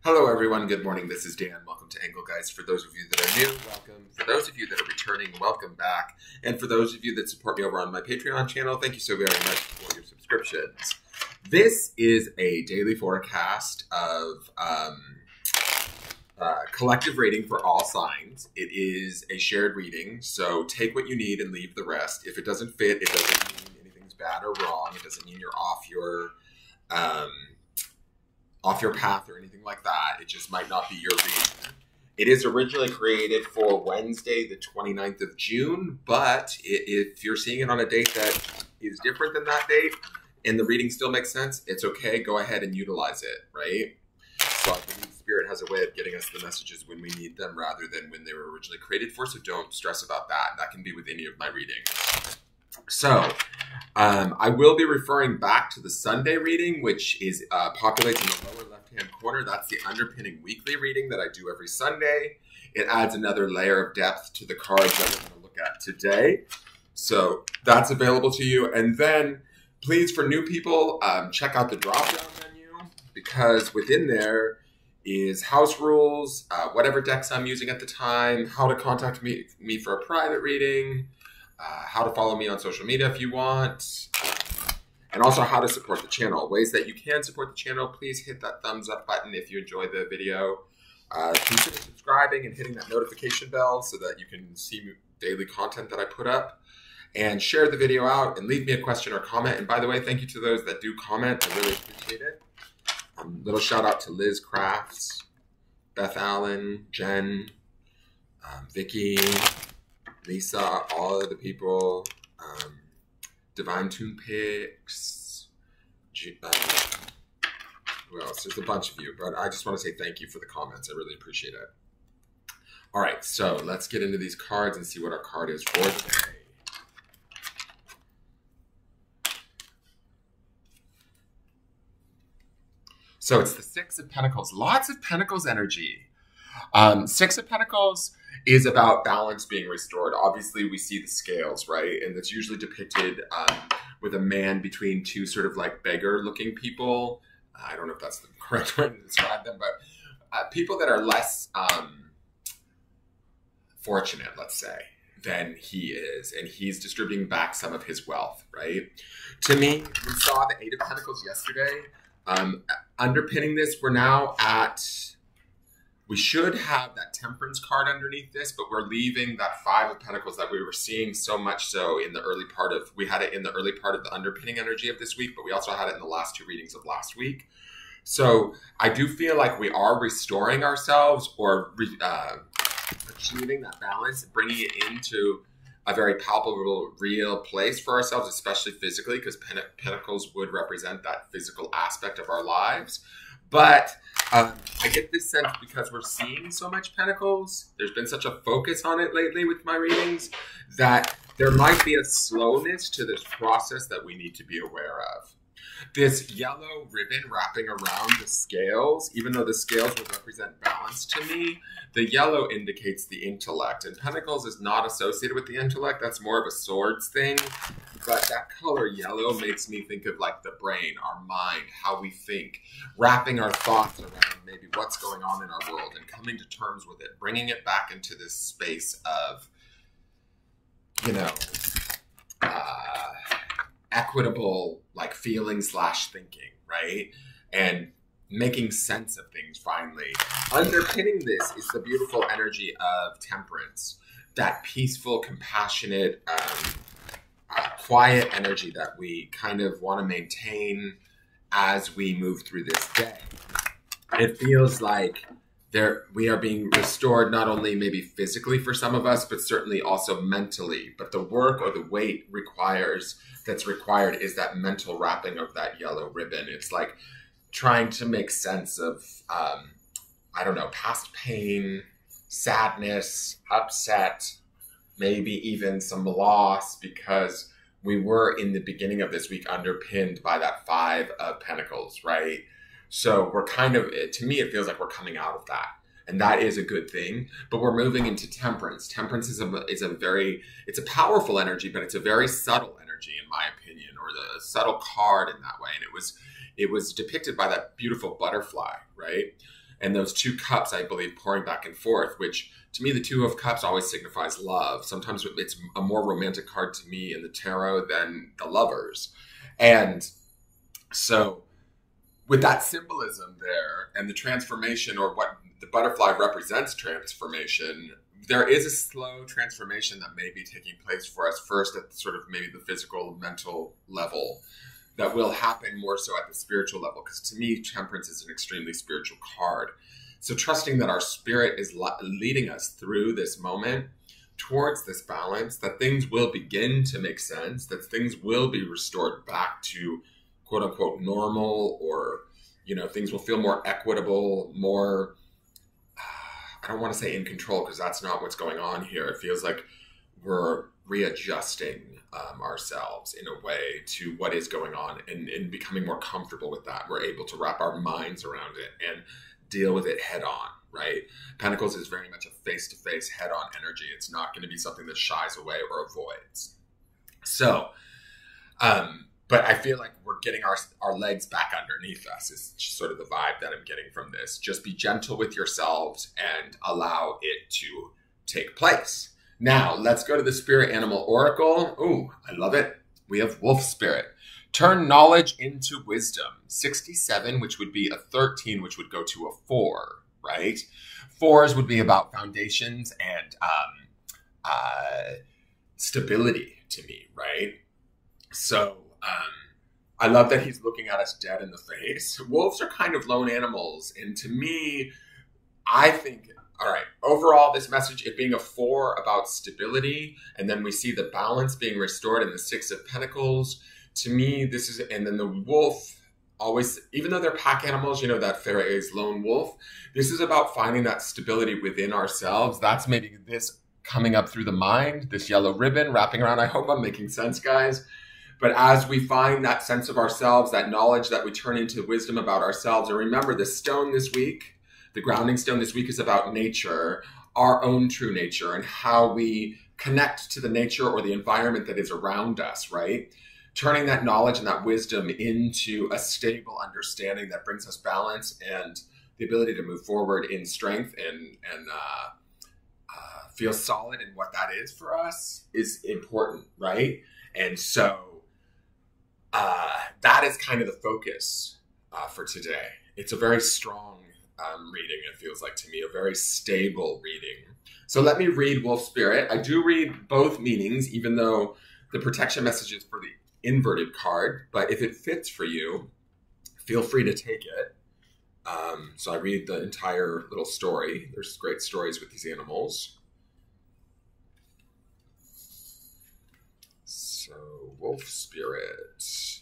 Hello everyone, good morning, this is Dan. Welcome to Engelgeist. For those of you that are new, welcome. For those of you that are returning, welcome back. And for those of you that support me over on my Patreon channel, thank you so very much for your subscriptions. This is a daily forecast of collective reading for all signs. It is a shared reading, so take what you need and leave the rest. If it doesn't fit, it doesn't mean anything's bad or wrong. It doesn't mean you're off your path or anything like that. It just might not be your reading. It is originally created for Wednesday, the 29th of June, but if you're seeing it on a date that is different than that date and the reading still makes sense, it's okay. Go ahead and utilize it, right? So I believe Spirit has a way of getting us the messages when we need them rather than when they were originally created for, so don't stress about that. That can be with any of my readings. So, I will be referring back to the Sunday reading, which is populates in the lower left-hand corner. That's the underpinning weekly reading that I do every Sunday. It adds another layer of depth to the cards that we're going to look at today. So that's available to you. And then, please, for new people, check out the drop-down menu, because within there is house rules, whatever decks I'm using at the time, how to contact me for a private reading, how to follow me on social media if you want, and also how to support the channel. Ways that you can support the channel, please hit that thumbs up button if you enjoy the video. Consider subscribing and hitting that notification bell so that you can see daily content that I put up. And share the video out and leave me a question or comment. And by the way, thank you to those that do comment. I really appreciate it. Little shout out to Liz Crafts, Beth Allen, Jen, Vicky, Lisa, all of the people, Divine Tune Picks, who else? There's a bunch of you, but I just want to say thank you for the comments. I really appreciate it. All right, so let's get into these cards and see what our card is for today. So it's the Six of Pentacles. Lots of Pentacles energy. Six of Pentacles is about balance being restored. Obviously, we see the scales, right? And it's usually depicted with a man between two sort of like beggar-looking people. I don't know if that's the correct way to describe them, but people that are less fortunate, let's say, than he is. And he's distributing back some of his wealth, right? To me, we saw the Eight of Pentacles yesterday. Underpinning this, we're now at... We should have that Temperance card underneath this, but we're leaving that Five of Pentacles that we were seeing so much so in the early part of, we had it in the early part of the underpinning energy of this week, but we also had it in the last two readings of last week. So I do feel like we are restoring ourselves or achieving that balance, bringing it into a very palpable, real place for ourselves, especially physically, because Pentacles would represent that physical aspect of our lives. But I get this sense because we're seeing so much Pentacles, there's been such a focus on it lately with my readings, that there might be a slowness to this process that we need to be aware of. This yellow ribbon wrapping around the scales, even though the scales would represent balance to me, the yellow indicates the intellect. And Pentacles is not associated with the intellect. That's more of a swords thing. But that color yellow makes me think of like the brain, our mind, how we think, wrapping our thoughts around maybe what's going on in our world and coming to terms with it, bringing it back into this space of, you know, equitable like feeling / thinking, right? And making sense of things finally. Underpinning this is the beautiful energy of Temperance, that peaceful, compassionate, quiet energy that we kind of want to maintain as we move through this day. It feels like we are being restored not only maybe physically for some of us, but certainly also mentally. But the work or the weight that's required is that mental wrapping of that yellow ribbon. It's like trying to make sense of, I don't know, past pain, sadness, upset, maybe even some loss, because we were in the beginning of this week underpinned by that Five of Pentacles, right? So we're kind of, to me, it feels like we're coming out of that. And that is a good thing, but we're moving into Temperance. Temperance is it's a powerful energy, but it's a very subtle energy, in my opinion, or the subtle card in that way. And it was depicted by that beautiful butterfly, right? And those two cups, I believe, pouring back and forth, which to me, the Two of Cups always signifies love. Sometimes it's a more romantic card to me in the tarot than the Lovers. And so with that symbolism there and the transformation, or what the butterfly represents transformation, there is a slow transformation that may be taking place for us first at sort of maybe the physical, mental level, that will happen more so at the spiritual level. Because to me, Temperance is an extremely spiritual card. So trusting that our spirit is leading us through this moment towards this balance, that things will begin to make sense, that things will be restored back to quote unquote normal, or, you know, things will feel more equitable, more, I don't want to say in control, because that's not what's going on here. It feels like we're readjusting ourselves in a way to what is going on, and becoming more comfortable with that. We're able to wrap our minds around it and deal with it head on, right? Pentacles is very much a face-to-face, head-on energy. It's not going to be something that shies away or avoids. So, but I feel like we're getting our legs back underneath us is sort of the vibe that I'm getting from this. Just be gentle with yourselves and allow it to take place. Now, let's go to the Spirit Animal Oracle. Ooh, I love it. We have Wolf Spirit. Turn knowledge into wisdom. 67, which would be a 13, which would go to a 4, right? 4s would be about foundations and stability to me, right? So I love that he's looking at us dead in the face. Wolves are kind of lone animals. And to me, I think, all right, overall, this message, it being a 4 about stability, and then we see the balance being restored in the 6 of Pentacles. To me, this is, and then the wolf always, even though they're pack animals, you know, that phrase, lone wolf, this is about finding that stability within ourselves. That's maybe this coming up through the mind, this yellow ribbon wrapping around. I hope I'm making sense, guys. But as we find that sense of ourselves, that knowledge that we turn into wisdom about ourselves, and remember the stone this week, the grounding stone this week, is about nature, our own true nature, and how we connect to the nature or the environment that is around us, right? Turning that knowledge and that wisdom into a stable understanding that brings us balance and the ability to move forward in strength and feel solid in what that is for us is important, right? And so that is kind of the focus for today. It's a very strong reading, it feels like to me, a very stable reading. So let me read Wolf Spirit. I do read both meanings, even though the protection message is for the inverted card, but if it fits for you, feel free to take it. So I read the entire little story. There's great stories with these animals. So, Wolf Spirit.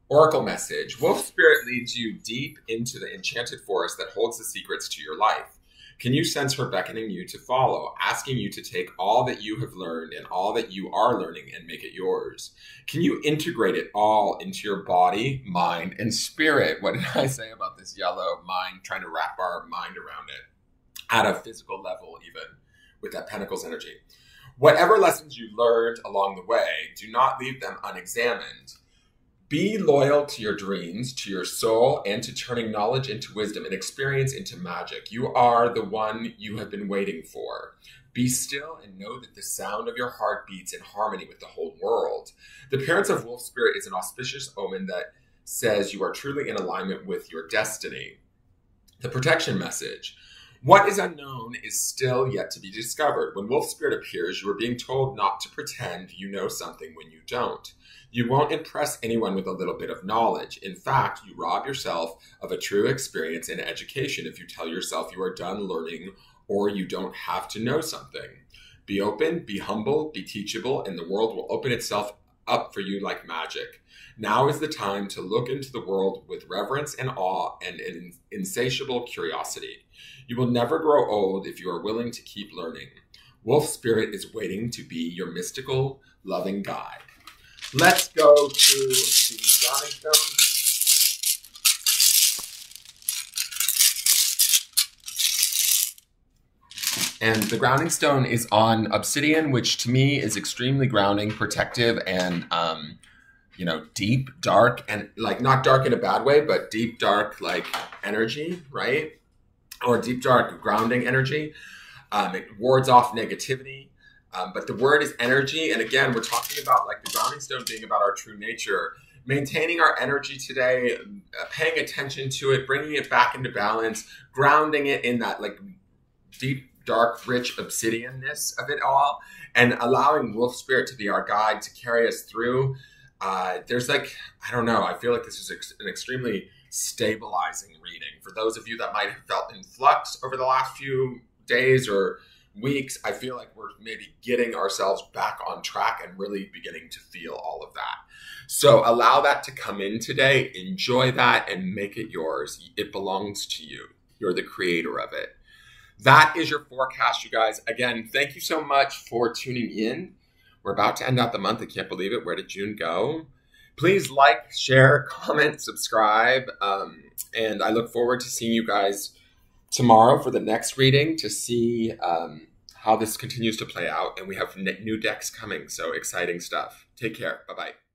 Oracle message. Wolf Spirit leads you deep into the enchanted forest that holds the secrets to your life. Can you sense her beckoning you to follow, asking you to take all that you have learned and all that you are learning and make it yours? Can you integrate it all into your body, mind, and spirit? What did I say about this yellow mind, trying to wrap our mind around it at a physical level, even with that Pentacles energy? Whatever lessons you learned along the way, do not leave them unexamined. Be loyal to your dreams, to your soul, and to turning knowledge into wisdom and experience into magic. You are the one you have been waiting for. Be still and know that the sound of your heart beats in harmony with the whole world. The appearance of Wolf Spirit is an auspicious omen that says you are truly in alignment with your destiny. The protection message. What is unknown is still yet to be discovered. When Wolf Spirit appears, you are being told not to pretend you know something when you don't. You won't impress anyone with a little bit of knowledge. In fact, you rob yourself of a true experience and education if you tell yourself you are done learning or you don't have to know something. Be open, be humble, be teachable, and the world will open itself up for you like magic. Now is the time to look into the world with reverence and awe and an insatiable curiosity. You will never grow old if you are willing to keep learning. Wolf Spirit is waiting to be your mystical, loving guide. Let's go to the grounding stone. And the grounding stone is on obsidian, which to me is extremely grounding, protective, and you know, deep, dark, and like not dark in a bad way, but deep, dark, like energy, right? Or deep, dark, grounding energy. It wards off negativity. But the word is energy. And again, we're talking about like the grounding stone being about our true nature. Maintaining our energy today, paying attention to it, bringing it back into balance, grounding it in that like deep, dark, rich obsidianness of it all, and allowing Wolf Spirit to be our guide to carry us through. There's like, I don't know, I feel like this is an extremely stabilizing reading. For those of you that might have felt in flux over the last few days or weeks, I feel like we're maybe getting ourselves back on track and really beginning to feel all of that. So allow that to come in today, enjoy that, and make it yours. It belongs to you. You're the creator of it. That is your forecast, you guys. Again, thank you so much for tuning in. We're about to end out the month. I can't believe it. Where did June go? Please like, share, comment, subscribe. And I look forward to seeing you guys tomorrow for the next reading to see how this continues to play out. And we have new decks coming, so exciting stuff. Take care. Bye-bye.